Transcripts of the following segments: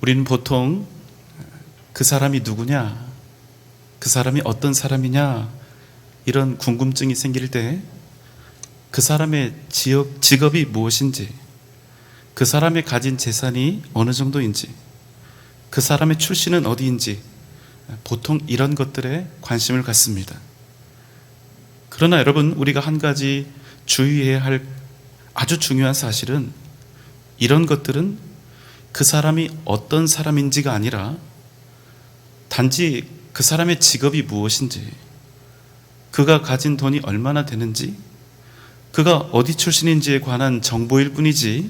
우리는 보통 그 사람이 누구냐, 그 사람이 어떤 사람이냐 이런 궁금증이 생길 때 그 사람의 직업이 무엇인지, 그 사람의 가진 재산이 어느 정도인지, 그 사람의 출신은 어디인지 보통 이런 것들에 관심을 갖습니다. 그러나 여러분, 우리가 한 가지 주의해야 할 아주 중요한 사실은 이런 것들은 그 사람이 어떤 사람인지가 아니라 단지 그 사람의 직업이 무엇인지, 그가 가진 돈이 얼마나 되는지, 그가 어디 출신인지에 관한 정보일 뿐이지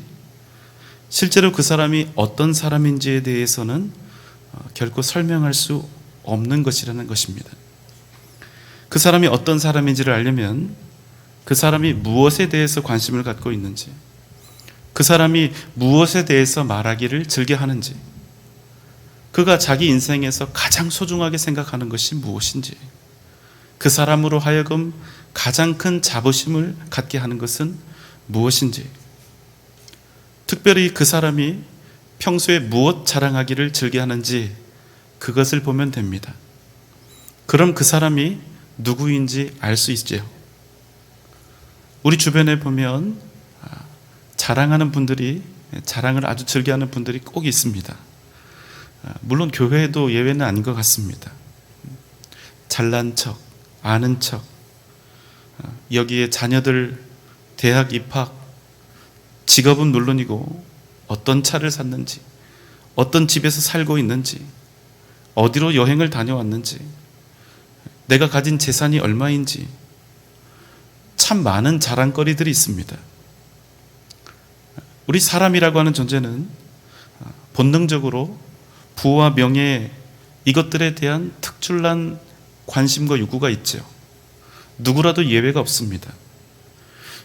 실제로 그 사람이 어떤 사람인지에 대해서는 결코 설명할 수 없는 것이라는 것입니다. 그 사람이 어떤 사람인지를 알려면 그 사람이 무엇에 대해서 관심을 갖고 있는지, 그 사람이 무엇에 대해서 말하기를 즐겨하는지, 그가 자기 인생에서 가장 소중하게 생각하는 것이 무엇인지, 그 사람으로 하여금 가장 큰 자부심을 갖게 하는 것은 무엇인지, 특별히 그 사람이 평소에 무엇 자랑하기를 즐겨하는지 그것을 보면 됩니다. 그럼 그 사람이 누구인지 알 수 있죠. 우리 주변에 보면 자랑하는 분들이, 자랑을 아주 즐겨하는 분들이 꼭 있습니다. 물론 교회도 예외는 아닌 것 같습니다. 잘난 척, 아는 척, 여기에 자녀들 대학 입학, 직업은 물론이고 어떤 차를 샀는지, 어떤 집에서 살고 있는지, 어디로 여행을 다녀왔는지, 내가 가진 재산이 얼마인지, 참 많은 자랑거리들이 있습니다. 우리 사람이라고 하는 존재는 본능적으로 부와 명예, 이것들에 대한 특출난 관심과 요구가 있죠. 누구라도 예외가 없습니다.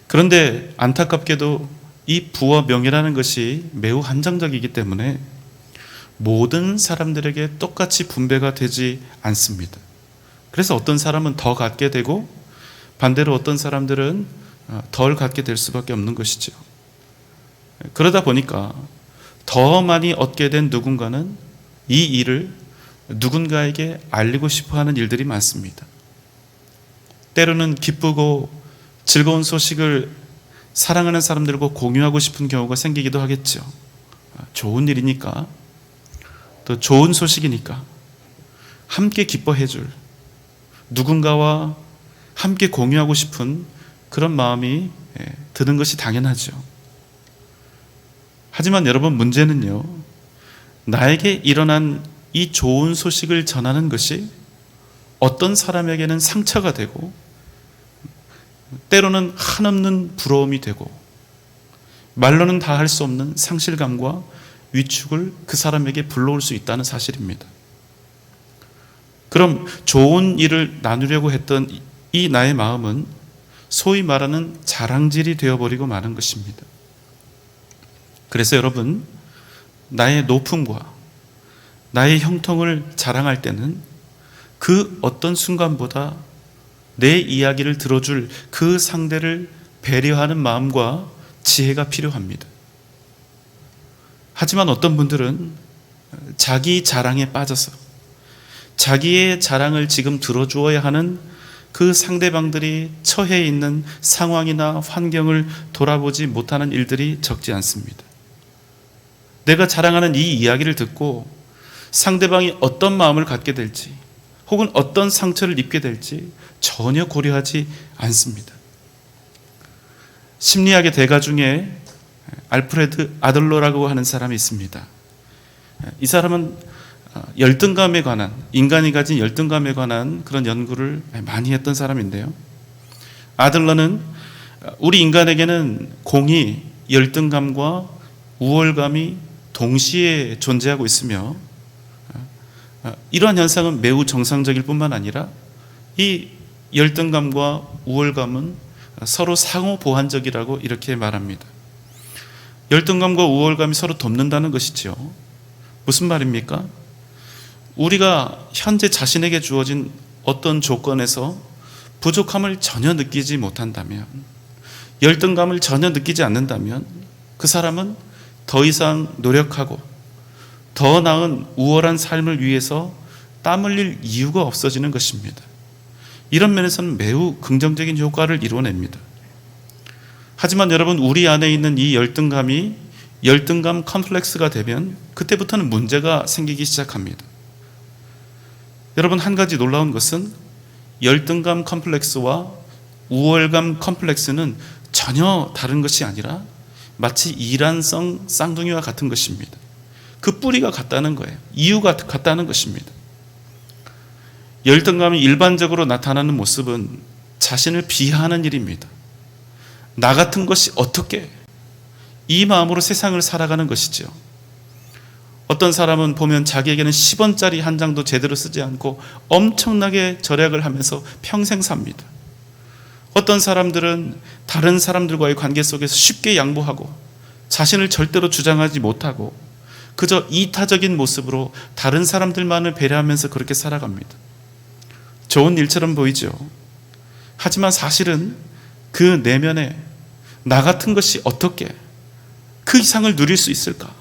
그런데 안타깝게도 이 부와 명예라는 것이 매우 한정적이기 때문에 모든 사람들에게 똑같이 분배가 되지 않습니다. 그래서 어떤 사람은 더 갖게 되고 반대로 어떤 사람들은 덜 갖게 될 수밖에 없는 것이죠. 그러다 보니까 더 많이 얻게 된 누군가는 이 일을 누군가에게 알리고 싶어 하는 일들이 많습니다. 때로는 기쁘고 즐거운 소식을 사랑하는 사람들과 공유하고 싶은 경우가 생기기도 하겠죠. 좋은 일이니까, 또 좋은 소식이니까 함께 기뻐해 줄, 누군가와 함께 공유하고 싶은 그런 마음이 드는 것이 당연하죠. 하지만 여러분, 문제는요, 나에게 일어난 이 좋은 소식을 전하는 것이 어떤 사람에게는 상처가 되고 때로는 한없는 부러움이 되고 말로는 다 할 수 없는 상실감과 위축을 그 사람에게 불러올 수 있다는 사실입니다. 그럼 좋은 일을 나누려고 했던 이 나의 마음은 소위 말하는 자랑질이 되어버리고 마는 것입니다. 그래서 여러분, 나의 높음과 나의 형통을 자랑할 때는 그 어떤 순간보다 내 이야기를 들어줄 그 상대를 배려하는 마음과 지혜가 필요합니다. 하지만 어떤 분들은 자기 자랑에 빠져서 자기의 자랑을 지금 들어주어야 하는 그 상대방들이 처해 있는 상황이나 환경을 돌아보지 못하는 일들이 적지 않습니다. 내가 자랑하는 이 이야기를 듣고 상대방이 어떤 마음을 갖게 될지, 혹은 어떤 상처를 입게 될지 전혀 고려하지 않습니다. 심리학의 대가 중에 알프레드 아들러라고 하는 사람이 있습니다. 이 사람은 열등감에 관한, 인간이 가진 열등감에 관한 그런 연구를 많이 했던 사람인데요, 아들러는 우리 인간에게는 공이, 열등감과 우월감이 동시에 존재하고 있으며 이러한 현상은 매우 정상적일 뿐만 아니라 이 열등감과 우월감은 서로 상호 보완적이라고 이렇게 말합니다. 열등감과 우월감이 서로 돕는다는 것이죠. 무슨 말입니까? 우리가 현재 자신에게 주어진 어떤 조건에서 부족함을 전혀 느끼지 못한다면, 열등감을 전혀 느끼지 않는다면 그 사람은 더 이상 노력하고 더 나은 우월한 삶을 위해서 땀 흘릴 이유가 없어지는 것입니다. 이런 면에서는 매우 긍정적인 효과를 이루어냅니다. 하지만 여러분, 우리 안에 있는 이 열등감이 열등감 컴플렉스가 되면 그때부터는 문제가 생기기 시작합니다. 여러분, 한 가지 놀라운 것은 열등감 컴플렉스와 우월감 컴플렉스는 전혀 다른 것이 아니라 마치 이란성 쌍둥이와 같은 것입니다. 그 뿌리가 같다는 거예요. 이유가 같다는 것입니다. 열등감이 일반적으로 나타나는 모습은 자신을 비하하는 일입니다. 나 같은 것이 어떻게, 이 마음으로 세상을 살아가는 것이죠. 어떤 사람은 보면 자기에게는 10원짜리 한 장도 제대로 쓰지 않고 엄청나게 절약을 하면서 평생 삽니다. 어떤 사람들은 다른 사람들과의 관계 속에서 쉽게 양보하고 자신을 절대로 주장하지 못하고 그저 이타적인 모습으로 다른 사람들만을 배려하면서 그렇게 살아갑니다. 좋은 일처럼 보이죠. 하지만 사실은 그 내면에 나 같은 것이 어떻게 그 이상을 누릴 수 있을까?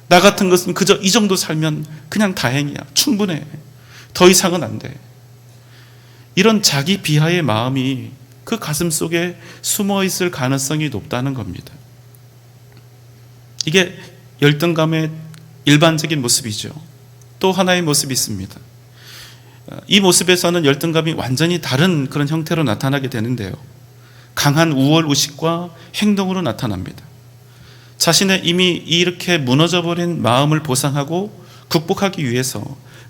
나 같은 것은 그저 이 정도 살면 그냥 다행이야. 충분해. 더 이상은 안 돼. 이런 자기 비하의 마음이 그 가슴 속에 숨어 있을 가능성이 높다는 겁니다. 이게 열등감의 일반적인 모습이죠. 또 하나의 모습이 있습니다. 이 모습에서는 열등감이 완전히 다른 그런 형태로 나타나게 되는데요. 강한 우월의식과 행동으로 나타납니다. 자신의 이미 이렇게 무너져버린 마음을 보상하고 극복하기 위해서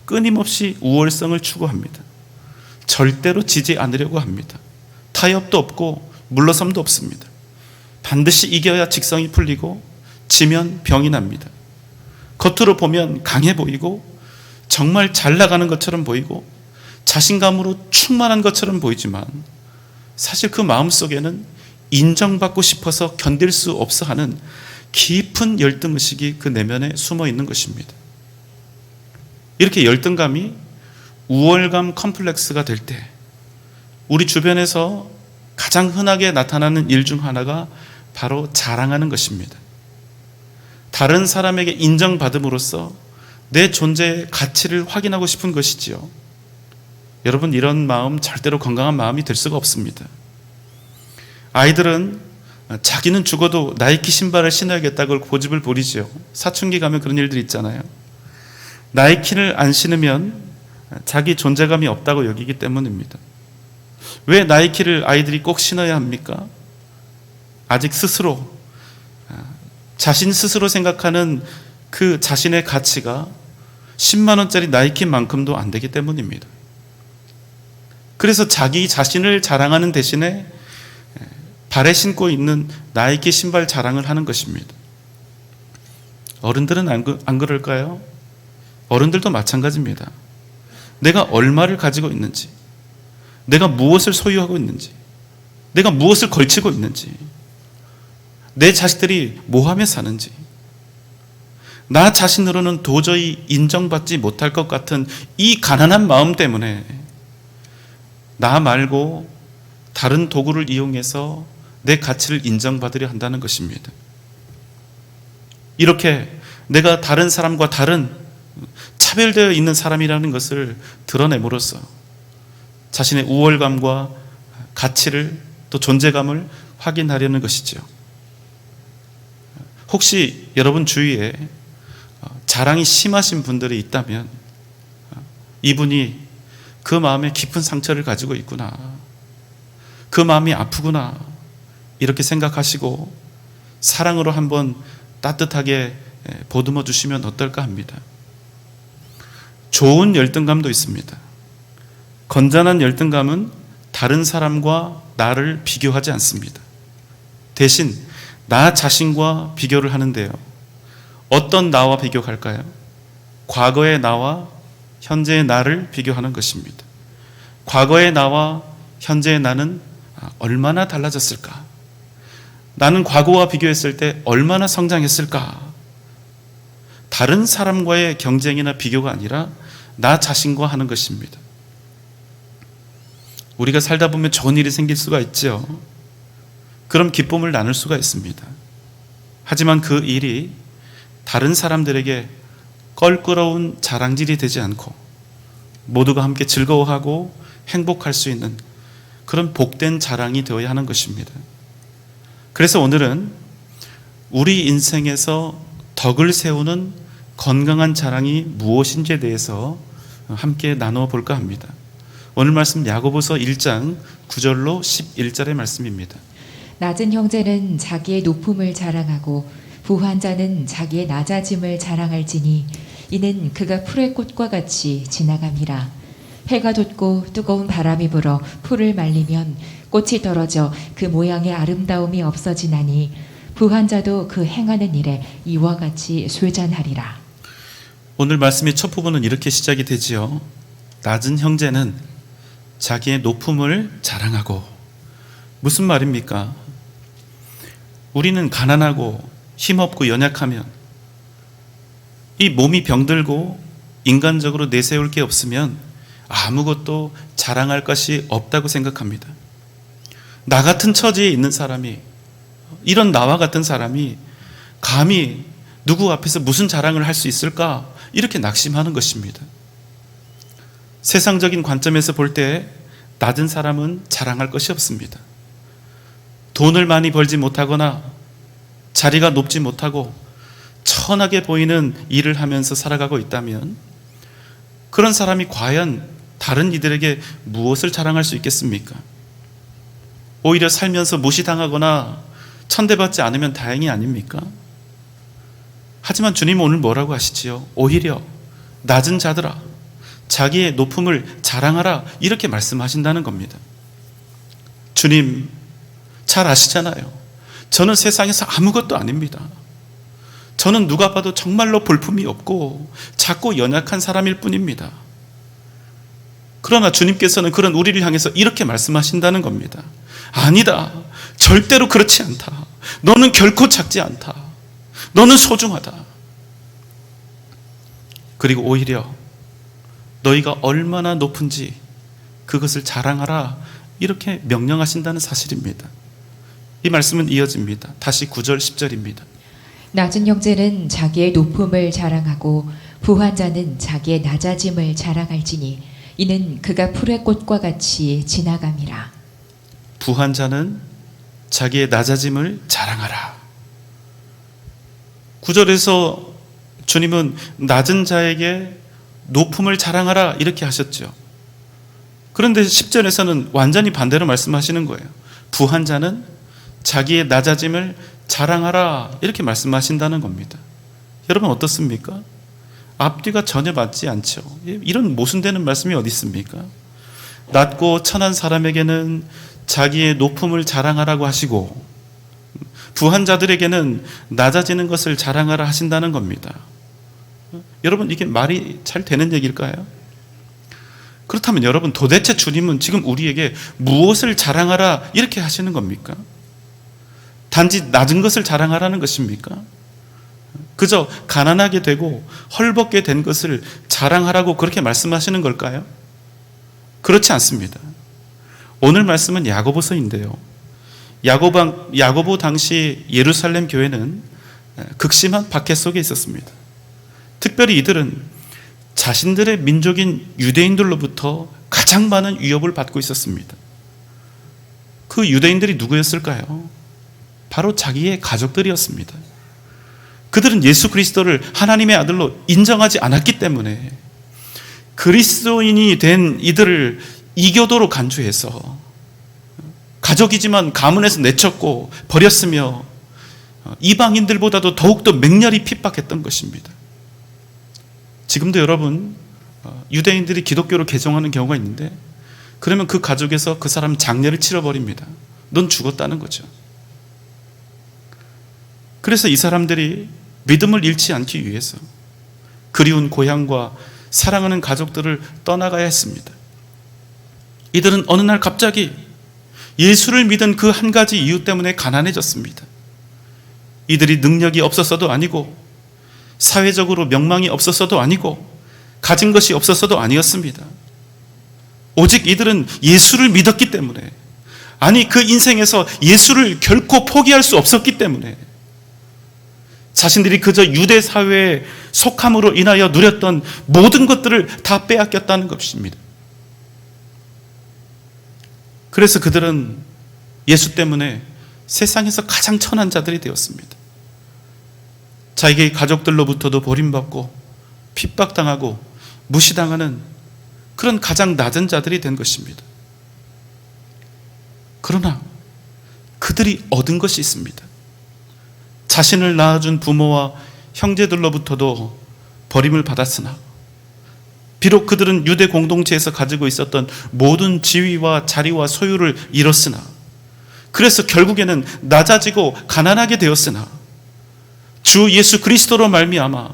끊임없이 우월성을 추구합니다. 절대로 지지 않으려고 합니다. 타협도 없고 물러섬도 없습니다. 반드시 이겨야 직성이 풀리고 지면 병이 납니다. 겉으로 보면 강해 보이고 정말 잘 나가는 것처럼 보이고 자신감으로 충만한 것처럼 보이지만 사실 그 마음속에는 인정받고 싶어서 견딜 수 없어 하는 깊은 열등의식이 그 내면에 숨어 있는 것입니다. 이렇게 열등감이 우월감 컴플렉스가 될 때 우리 주변에서 가장 흔하게 나타나는 일 중 하나가 바로 자랑하는 것입니다. 다른 사람에게 인정받음으로써 내 존재의 가치를 확인하고 싶은 것이지요. 여러분, 이런 마음 절대로 건강한 마음이 될 수가 없습니다. 아이들은 자기는 죽어도 나이키 신발을 신어야겠다고 고집을 부리죠. 사춘기 가면 그런 일들이 있잖아요. 나이키를 안 신으면 자기 존재감이 없다고 여기기 때문입니다. 왜 나이키를 아이들이 꼭 신어야 합니까? 아직 스스로, 자신 스스로 생각하는 그 자신의 가치가 10만 원짜리 나이키만큼도 안 되기 때문입니다. 그래서 자기 자신을 자랑하는 대신에 발에 신고 있는 나이키 신발 자랑을 하는 것입니다. 어른들은 안 그럴까요? 어른들도 마찬가지입니다. 내가 얼마를 가지고 있는지, 내가 무엇을 소유하고 있는지, 내가 무엇을 걸치고 있는지, 내 자식들이 뭐 하며 사는지, 나 자신으로는 도저히 인정받지 못할 것 같은 이 가난한 마음 때문에 나 말고 다른 도구를 이용해서 내 가치를 인정받으려 한다는 것입니다. 이렇게 내가 다른 사람과 다른 차별되어 있는 사람이라는 것을 드러냄으로써 자신의 우월감과 가치를 또 존재감을 확인하려는 것이죠. 혹시 여러분 주위에 자랑이 심하신 분들이 있다면 이분이 그 마음에 깊은 상처를 가지고 있구나, 그 마음이 아프구나, 이렇게 생각하시고 사랑으로 한번 따뜻하게 보듬어 주시면 어떨까 합니다. 좋은 열등감도 있습니다. 건전한 열등감은 다른 사람과 나를 비교하지 않습니다. 대신 나 자신과 비교를 하는데요. 어떤 나와 비교할까요? 과거의 나와 현재의 나를 비교하는 것입니다. 과거의 나와 현재의 나는 얼마나 달라졌을까? 나는 과거와 비교했을 때 얼마나 성장했을까? 다른 사람과의 경쟁이나 비교가 아니라 나 자신과 하는 것입니다. 우리가 살다 보면 좋은 일이 생길 수가 있죠. 그럼 기쁨을 나눌 수가 있습니다. 하지만 그 일이 다른 사람들에게 껄끄러운 자랑질이 되지 않고 모두가 함께 즐거워하고 행복할 수 있는 그런 복된 자랑이 되어야 하는 것입니다. 그래서 오늘은 우리 인생에서 덕을 세우는 건강한 자랑이 무엇인지에 대해서 함께 나누어 볼까 합니다. 오늘 말씀 야고보서 1장 9절로 11절의 말씀입니다. 낮은 형제는 자기의 높음을 자랑하고 부한 자는 자기의 낮아짐을 자랑할지니 이는 그가 풀의 꽃과 같이 지나감이라. 해가 돋고 뜨거운 바람이 불어 풀을 말리면 꽃이 떨어져 그 모양의 아름다움이 없어지나니 부한 자도 그 행하는 일에 이와 같이 쇠잔하리라. 오늘 말씀의 첫 부분은 이렇게 시작이 되지요. 낮은 형제는 자기의 높음을 자랑하고. 무슨 말입니까? 우리는 가난하고 힘없고 연약하면, 이 몸이 병들고 인간적으로 내세울 게 없으면 아무것도 자랑할 것이 없다고 생각합니다. 나 같은 처지에 있는 사람이, 이런 나와 같은 사람이 감히 누구 앞에서 무슨 자랑을 할 수 있을까? 이렇게 낙심하는 것입니다. 세상적인 관점에서 볼 때 낮은 사람은 자랑할 것이 없습니다. 돈을 많이 벌지 못하거나 자리가 높지 못하고 천하게 보이는 일을 하면서 살아가고 있다면 그런 사람이 과연 다른 이들에게 무엇을 자랑할 수 있겠습니까? 오히려 살면서 무시당하거나 천대받지 않으면 다행이 아닙니까? 하지만 주님은 오늘 뭐라고 하시지요? 오히려 낮은 자들아, 자기의 높음을 자랑하라, 이렇게 말씀하신다는 겁니다. 주님 잘 아시잖아요. 저는 세상에서 아무것도 아닙니다. 저는 누가 봐도 정말로 볼품이 없고 작고 연약한 사람일 뿐입니다. 그러나 주님께서는 그런 우리를 향해서 이렇게 말씀하신다는 겁니다. 아니다, 절대로 그렇지 않다. 너는 결코 작지 않다. 너는 소중하다. 그리고 오히려 너희가 얼마나 높은지 그것을 자랑하라, 이렇게 명령하신다는 사실입니다. 이 말씀은 이어집니다. 다시 9절 10절입니다. 낮은 형제는 자기의 높음을 자랑하고 부한 자는 자기의 낮아짐을 자랑할지니 이는 그가 풀의 꽃과 같이 지나감이라. 부한 자는 자기의 낮아짐을 자랑하라. 9절에서 주님은 낮은 자에게 높음을 자랑하라, 이렇게 하셨죠. 그런데 10절에서는 완전히 반대로 말씀하시는 거예요. 부한 자는 자기의 낮아짐을 자랑하라, 이렇게 말씀하신다는 겁니다. 여러분 어떻습니까? 앞뒤가 전혀 맞지 않죠. 이런 모순되는 말씀이 어디 있습니까? 낮고 천한 사람에게는 자기의 높음을 자랑하라고 하시고 부한 자들에게는 낮아지는 것을 자랑하라 하신다는 겁니다. 여러분 이게 말이 잘 되는 얘기일까요? 그렇다면 여러분 도대체 주님은 지금 우리에게 무엇을 자랑하라 이렇게 하시는 겁니까? 단지 낮은 것을 자랑하라는 것입니까? 그저 가난하게 되고 헐벗게 된 것을 자랑하라고 그렇게 말씀하시는 걸까요? 그렇지 않습니다. 오늘 말씀은 야고보서인데요. 야고보 당시 예루살렘 교회는 극심한 박해 속에 있었습니다. 특별히 이들은 자신들의 민족인 유대인들로부터 가장 많은 위협을 받고 있었습니다. 그 유대인들이 누구였을까요? 바로 자기의 가족들이었습니다. 그들은 예수 그리스도를 하나님의 아들로 인정하지 않았기 때문에 그리스도인이 된 이들을 이교도로 간주해서 가족이지만 가문에서 내쳤고 버렸으며 이방인들보다도 더욱더 맹렬히 핍박했던 것입니다. 지금도 여러분 유대인들이 기독교로 개종하는 경우가 있는데 그러면 그 가족에서 그 사람 장례를 치러버립니다. 넌 죽었다는 거죠. 그래서 이 사람들이 믿음을 잃지 않기 위해서 그리운 고향과 사랑하는 가족들을 떠나가야 했습니다. 이들은 어느 날 갑자기 예수를 믿은 그 한 가지 이유 때문에 가난해졌습니다. 이들이 능력이 없어서도 아니고 사회적으로 명망이 없어서도 아니고 가진 것이 없어서도 아니었습니다. 오직 이들은 예수를 믿었기 때문에, 아니 그 인생에서 예수를 결코 포기할 수 없었기 때문에 자신들이 그저 유대 사회에 속함으로 인하여 누렸던 모든 것들을 다 빼앗겼다는 것입니다. 그래서 그들은 예수 때문에 세상에서 가장 천한 자들이 되었습니다. 자기의 가족들로부터도 버림받고 핍박당하고 무시당하는 그런 가장 낮은 자들이 된 것입니다. 그러나 그들이 얻은 것이 있습니다. 자신을 낳아준 부모와 형제들로부터도 버림을 받았으나 비록 그들은 유대 공동체에서 가지고 있었던 모든 지위와 자리와 소유를 잃었으나 그래서 결국에는 낮아지고 가난하게 되었으나 주 예수 그리스도로 말미암아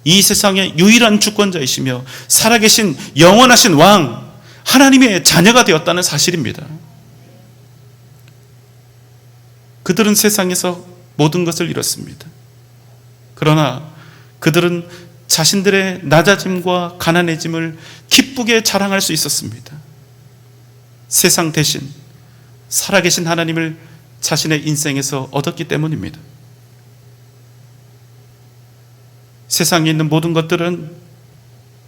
이 세상의 유일한 주권자이시며 살아계신 영원하신 왕 하나님의 자녀가 되었다는 사실입니다. 그들은 세상에서 모든 것을 잃었습니다. 그러나 그들은 자신들의 낮아짐과 가난해짐을 기쁘게 자랑할 수 있었습니다. 세상 대신 살아계신 하나님을 자신의 인생에서 얻었기 때문입니다. 세상에 있는 모든 것들은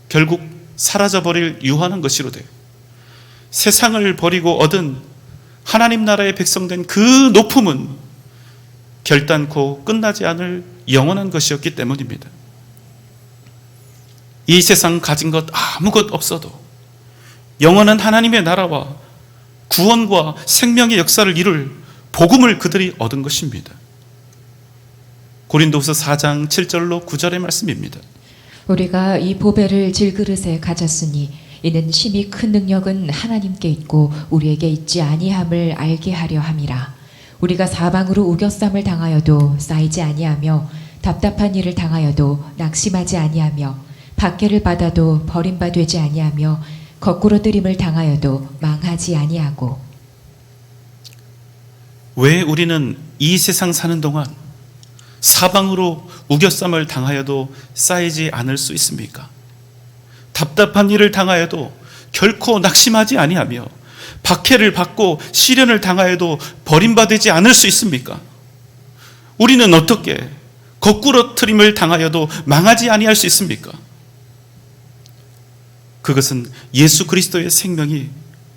결국 사라져버릴 유한한 것이로되 세상을 버리고 얻은 하나님 나라의 백성된 그 높음은 결단코 끝나지 않을 영원한 것이었기 때문입니다. 이 세상 가진 것 아무것 없어도 영원한 하나님의 나라와 구원과 생명의 역사를 이룰 복음을 그들이 얻은 것입니다. 고린도후서 4장 7절로 9절의 말씀입니다. 우리가 이 보배를 질그릇에 가졌으니 이는 심히 큰 능력은 하나님께 있고 우리에게 있지 아니함을 알게 하려 함이라. 우리가 사방으로 우겨쌈을 당하여도 쌓이지 아니하며 답답한 일을 당하여도 낙심하지 아니하며 박해를 받아도 버림바 되지 아니하며 거꾸로 뜨림을 당하여도 망하지 아니하고. 왜 우리는 이 세상 사는 동안 사방으로 우겨쌈을 당하여도 쌓이지 않을 수 있습니까? 답답한 일을 당하여도 결코 낙심하지 아니하며 박해를 받고 시련을 당하여도 버림받지 않을 수 있습니까? 우리는 어떻게 거꾸로 트림을 당하여도 망하지 아니할 수 있습니까? 그것은 예수 그리스도의 생명이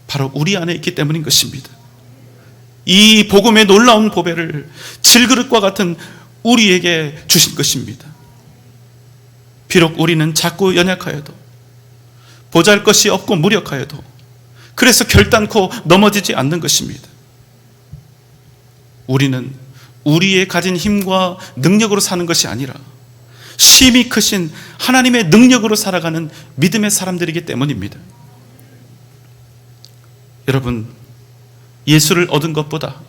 바로 우리 안에 있기 때문인 것입니다. 이 복음의 놀라운 보배를 질그릇과 같은 우리에게 주신 것입니다. 비록 우리는 작고 연약하여도 보잘것이 없고 무력하여도 그래서 결단코 넘어지지 않는 것입니다. 우리는 우리의 가진 힘과 능력으로 사는 것이 아니라 심히 크신 하나님의 능력으로 살아가는 믿음의 사람들이기 때문입니다. 여러분, 예수를 얻은 것보다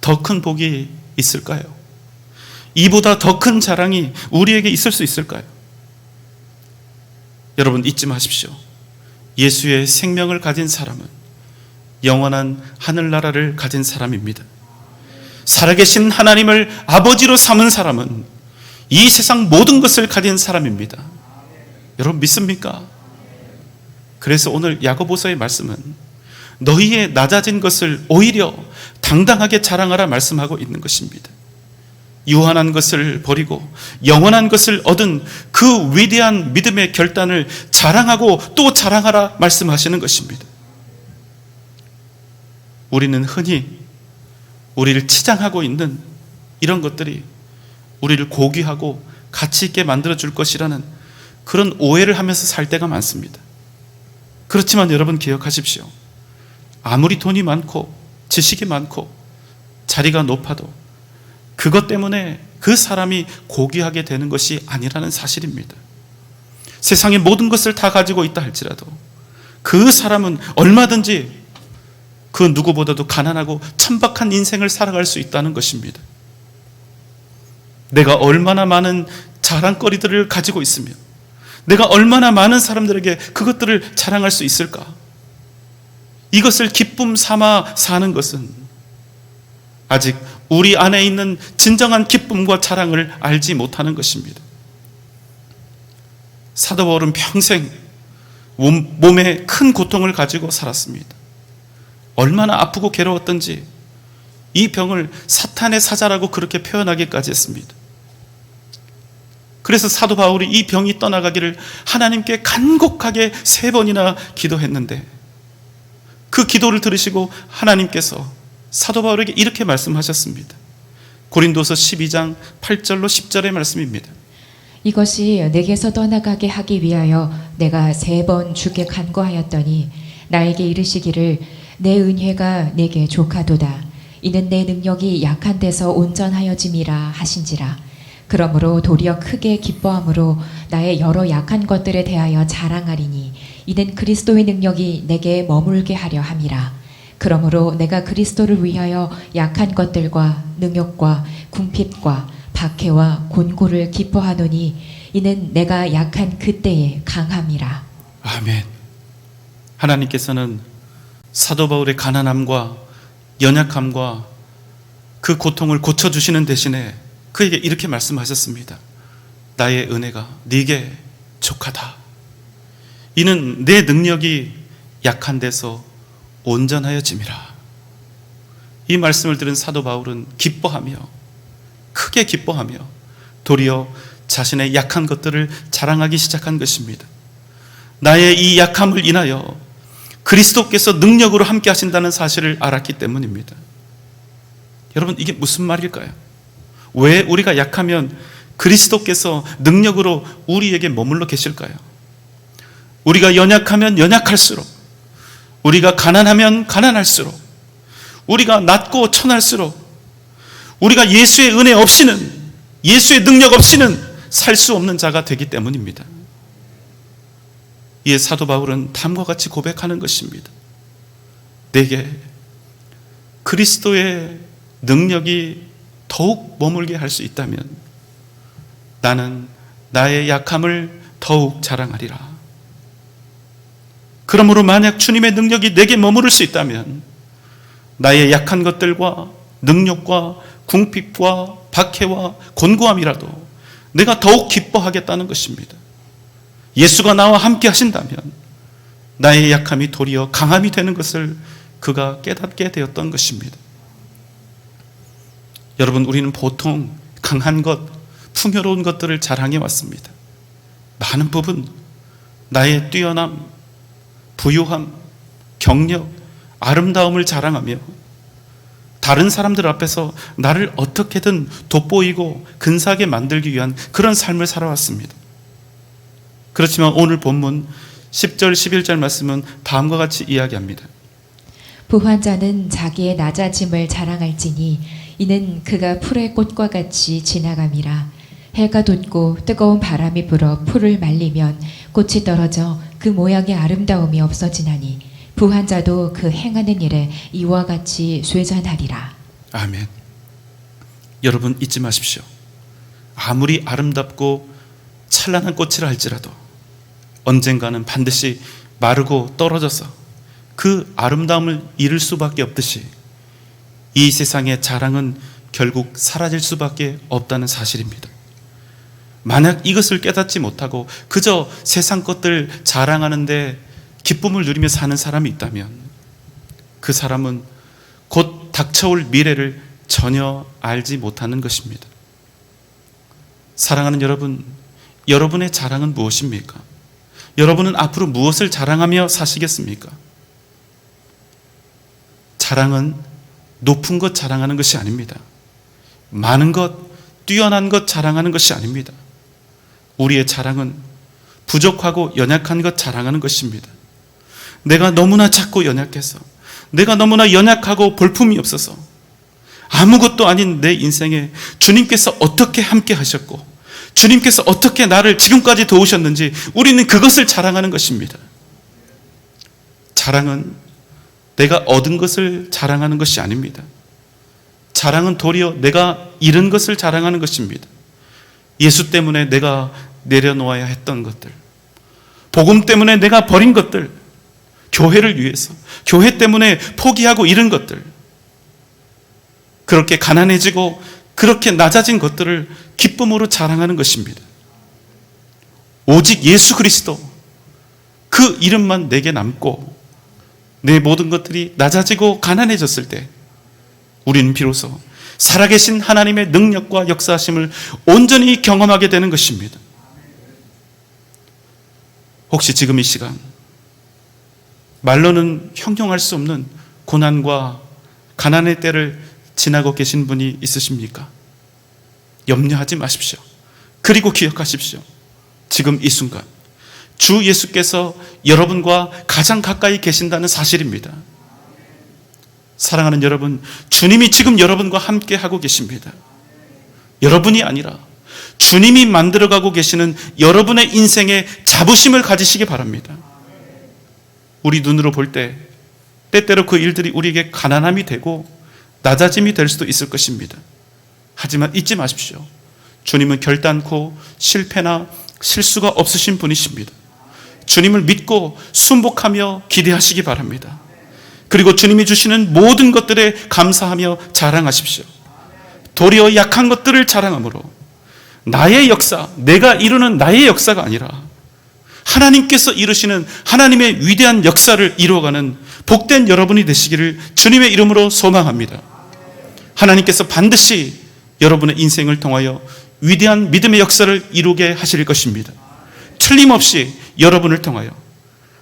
더 큰 복이 있을까요? 이보다 더 큰 자랑이 우리에게 있을 수 있을까요? 여러분, 잊지 마십시오. 예수의 생명을 가진 사람은 영원한 하늘나라를 가진 사람입니다. 살아계신 하나님을 아버지로 삼은 사람은 이 세상 모든 것을 가진 사람입니다. 여러분 믿습니까? 그래서 오늘 야고보서의 말씀은 너희의 낮아진 것을 오히려 당당하게 자랑하라 말씀하고 있는 것입니다. 유한한 것을 버리고 영원한 것을 얻은 그 위대한 믿음의 결단을 자랑하고 또 자랑하라 말씀하시는 것입니다. 우리는 흔히 우리를 치장하고 있는 이런 것들이 우리를 고귀하고 가치 있게 만들어줄 것이라는 그런 오해를 하면서 살 때가 많습니다. 그렇지만 여러분 기억하십시오. 아무리 돈이 많고 지식이 많고 자리가 높아도 그것 때문에 그 사람이 고귀하게 되는 것이 아니라는 사실입니다. 세상의 모든 것을 다 가지고 있다 할지라도 그 사람은 얼마든지 그 누구보다도 가난하고 천박한 인생을 살아갈 수 있다는 것입니다. 내가 얼마나 많은 자랑거리들을 가지고 있으며 내가 얼마나 많은 사람들에게 그것들을 자랑할 수 있을까? 이것을 기쁨 삼아 사는 것은 아직 우리 안에 있는 진정한 기쁨과 자랑을 알지 못하는 것입니다. 사도 바울은 평생 몸에 큰 고통을 가지고 살았습니다. 얼마나 아프고 괴로웠던지 이 병을 사탄의 사자라고 그렇게 표현하기까지 했습니다. 그래서 사도 바울이 이 병이 떠나가기를 하나님께 간곡하게 3번이나 기도했는데 그 기도를 들으시고 하나님께서 사도 바울에게 이렇게 말씀하셨습니다. 고린도서 12장 8절로 10절의 말씀입니다. 이것이 내게서 떠나가게 하기 위하여 내가 3번 주께 간구하였더니 나에게 이르시기를 내 은혜가 내게 족하도다. 이는 내 능력이 약한 데서 온전하여짐이라 하신지라. 그러므로 도리어 크게 기뻐함으로 나의 여러 약한 것들에 대하여 자랑하리니 이는 그리스도의 능력이 내게 머물게 하려 함이라. 그러므로 내가 그리스도를 위하여 약한 것들과 능욕과 궁핍과 박해와 곤고를 기뻐하노니 이는 내가 약한 그때에 강함이라. 아멘. 하나님께서는 사도 바울의 가난함과 연약함과 그 고통을 고쳐주시는 대신에 그에게 이렇게 말씀하셨습니다. 나의 은혜가 네게 족하다. 이는 내 능력이 약한 데서 온전하여짐이라. 이 말씀을 들은 사도 바울은 기뻐하며 크게 기뻐하며 도리어 자신의 약한 것들을 자랑하기 시작한 것입니다. 나의 이 약함을 인하여 그리스도께서 능력으로 함께 하신다는 사실을 알았기 때문입니다. 여러분, 이게 무슨 말일까요? 왜 우리가 약하면 그리스도께서 능력으로 우리에게 머물러 계실까요? 우리가 연약하면 연약할수록, 우리가 가난하면 가난할수록, 우리가 낮고 천할수록 우리가 예수의 은혜 없이는, 예수의 능력 없이는 살 수 없는 자가 되기 때문입니다. 이에 사도 바울은 다음과 같이 고백하는 것입니다. 내게 그리스도의 능력이 더욱 머물게 할 수 있다면 나는 나의 약함을 더욱 자랑하리라. 그러므로 만약 주님의 능력이 내게 머무를 수 있다면 나의 약한 것들과 능력과 궁핍과 박해와 곤고함이라도 내가 더욱 기뻐하겠다는 것입니다. 예수가 나와 함께 하신다면 나의 약함이 도리어 강함이 되는 것을 그가 깨닫게 되었던 것입니다. 여러분, 우리는 보통 강한 것, 풍요로운 것들을 자랑해 왔습니다. 많은 부분 나의 뛰어남, 부유함, 경력, 아름다움을 자랑하며 다른 사람들 앞에서 나를 어떻게든 돋보이고 근사하게 만들기 위한 그런 삶을 살아왔습니다. 그렇지만 오늘 본문 10절, 11절 말씀은 다음과 같이 이야기합니다. 부한 자는 자기의 낮아짐을 자랑할지니 이는 그가 풀의 꽃과 같이 지나감이라. 해가 돋고 뜨거운 바람이 불어 풀을 말리면 꽃이 떨어져 그 모양의 아름다움이 없어지나니 부한 자도 그 행하는 일에 이와 같이 쇠잔하리라. 아멘. 여러분, 잊지 마십시오. 아무리 아름답고 찬란한 꽃이라 할지라도 언젠가는 반드시 마르고 떨어져서 그 아름다움을 잃을 수밖에 없듯이 이 세상의 자랑은 결국 사라질 수밖에 없다는 사실입니다. 만약 이것을 깨닫지 못하고 그저 세상 것들 자랑하는데 기쁨을 누리며 사는 사람이 있다면 그 사람은 곧 닥쳐올 미래를 전혀 알지 못하는 것입니다. 사랑하는 여러분, 여러분의 자랑은 무엇입니까? 여러분은 앞으로 무엇을 자랑하며 사시겠습니까? 자랑은 높은 것 자랑하는 것이 아닙니다. 많은 것, 뛰어난 것 자랑하는 것이 아닙니다. 우리의 자랑은 부족하고 연약한 것 자랑하는 것입니다. 내가 너무나 작고 연약해서, 내가 너무나 연약하고 볼품이 없어서 아무것도 아닌 내 인생에 주님께서 어떻게 함께 하셨고 주님께서 어떻게 나를 지금까지 도우셨는지 우리는 그것을 자랑하는 것입니다. 자랑은 내가 얻은 것을 자랑하는 것이 아닙니다. 자랑은 도리어 내가 잃은 것을 자랑하는 것입니다. 예수 때문에 내가 내려놓아야 했던 것들, 복음 때문에 내가 버린 것들, 교회를 위해서, 교회 때문에 포기하고 잃은 것들, 그렇게 가난해지고 그렇게 낮아진 것들을 기쁨으로 자랑하는 것입니다. 오직 예수 그리스도, 그 이름만 내게 남고 내 모든 것들이 낮아지고 가난해졌을 때 우리는 비로소 살아계신 하나님의 능력과 역사하심을 온전히 경험하게 되는 것입니다. 혹시 지금 이 시간 말로는 형용할 수 없는 고난과 가난의 때를 지나고 계신 분이 있으십니까? 염려하지 마십시오. 그리고 기억하십시오. 지금 이 순간 주 예수께서 여러분과 가장 가까이 계신다는 사실입니다. 사랑하는 여러분, 주님이 지금 여러분과 함께 하고 계십니다. 여러분이 아니라 주님이 만들어가고 계시는 여러분의 인생에 자부심을 가지시기 바랍니다. 우리 눈으로 볼 때 때때로 그 일들이 우리에게 가난함이 되고 낮아짐이 될 수도 있을 것입니다. 하지만 잊지 마십시오. 주님은 결단코 실패나 실수가 없으신 분이십니다. 주님을 믿고 순복하며 기대하시기 바랍니다. 그리고 주님이 주시는 모든 것들에 감사하며 자랑하십시오. 도리어 약한 것들을 자랑함으로 나의 역사, 내가 이루는 나의 역사가 아니라 하나님께서 이루시는 하나님의 위대한 역사를 이루어가는 복된 여러분이 되시기를 주님의 이름으로 소망합니다. 하나님께서 반드시 여러분의 인생을 통하여 위대한 믿음의 역사를 이루게 하실 것입니다. 틀림없이 여러분을 통하여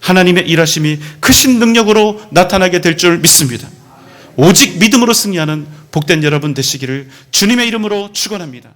하나님의 일하심이 크신 능력으로 나타나게 될 줄 믿습니다. 오직 믿음으로 승리하는 복된 여러분 되시기를 주님의 이름으로 축원합니다.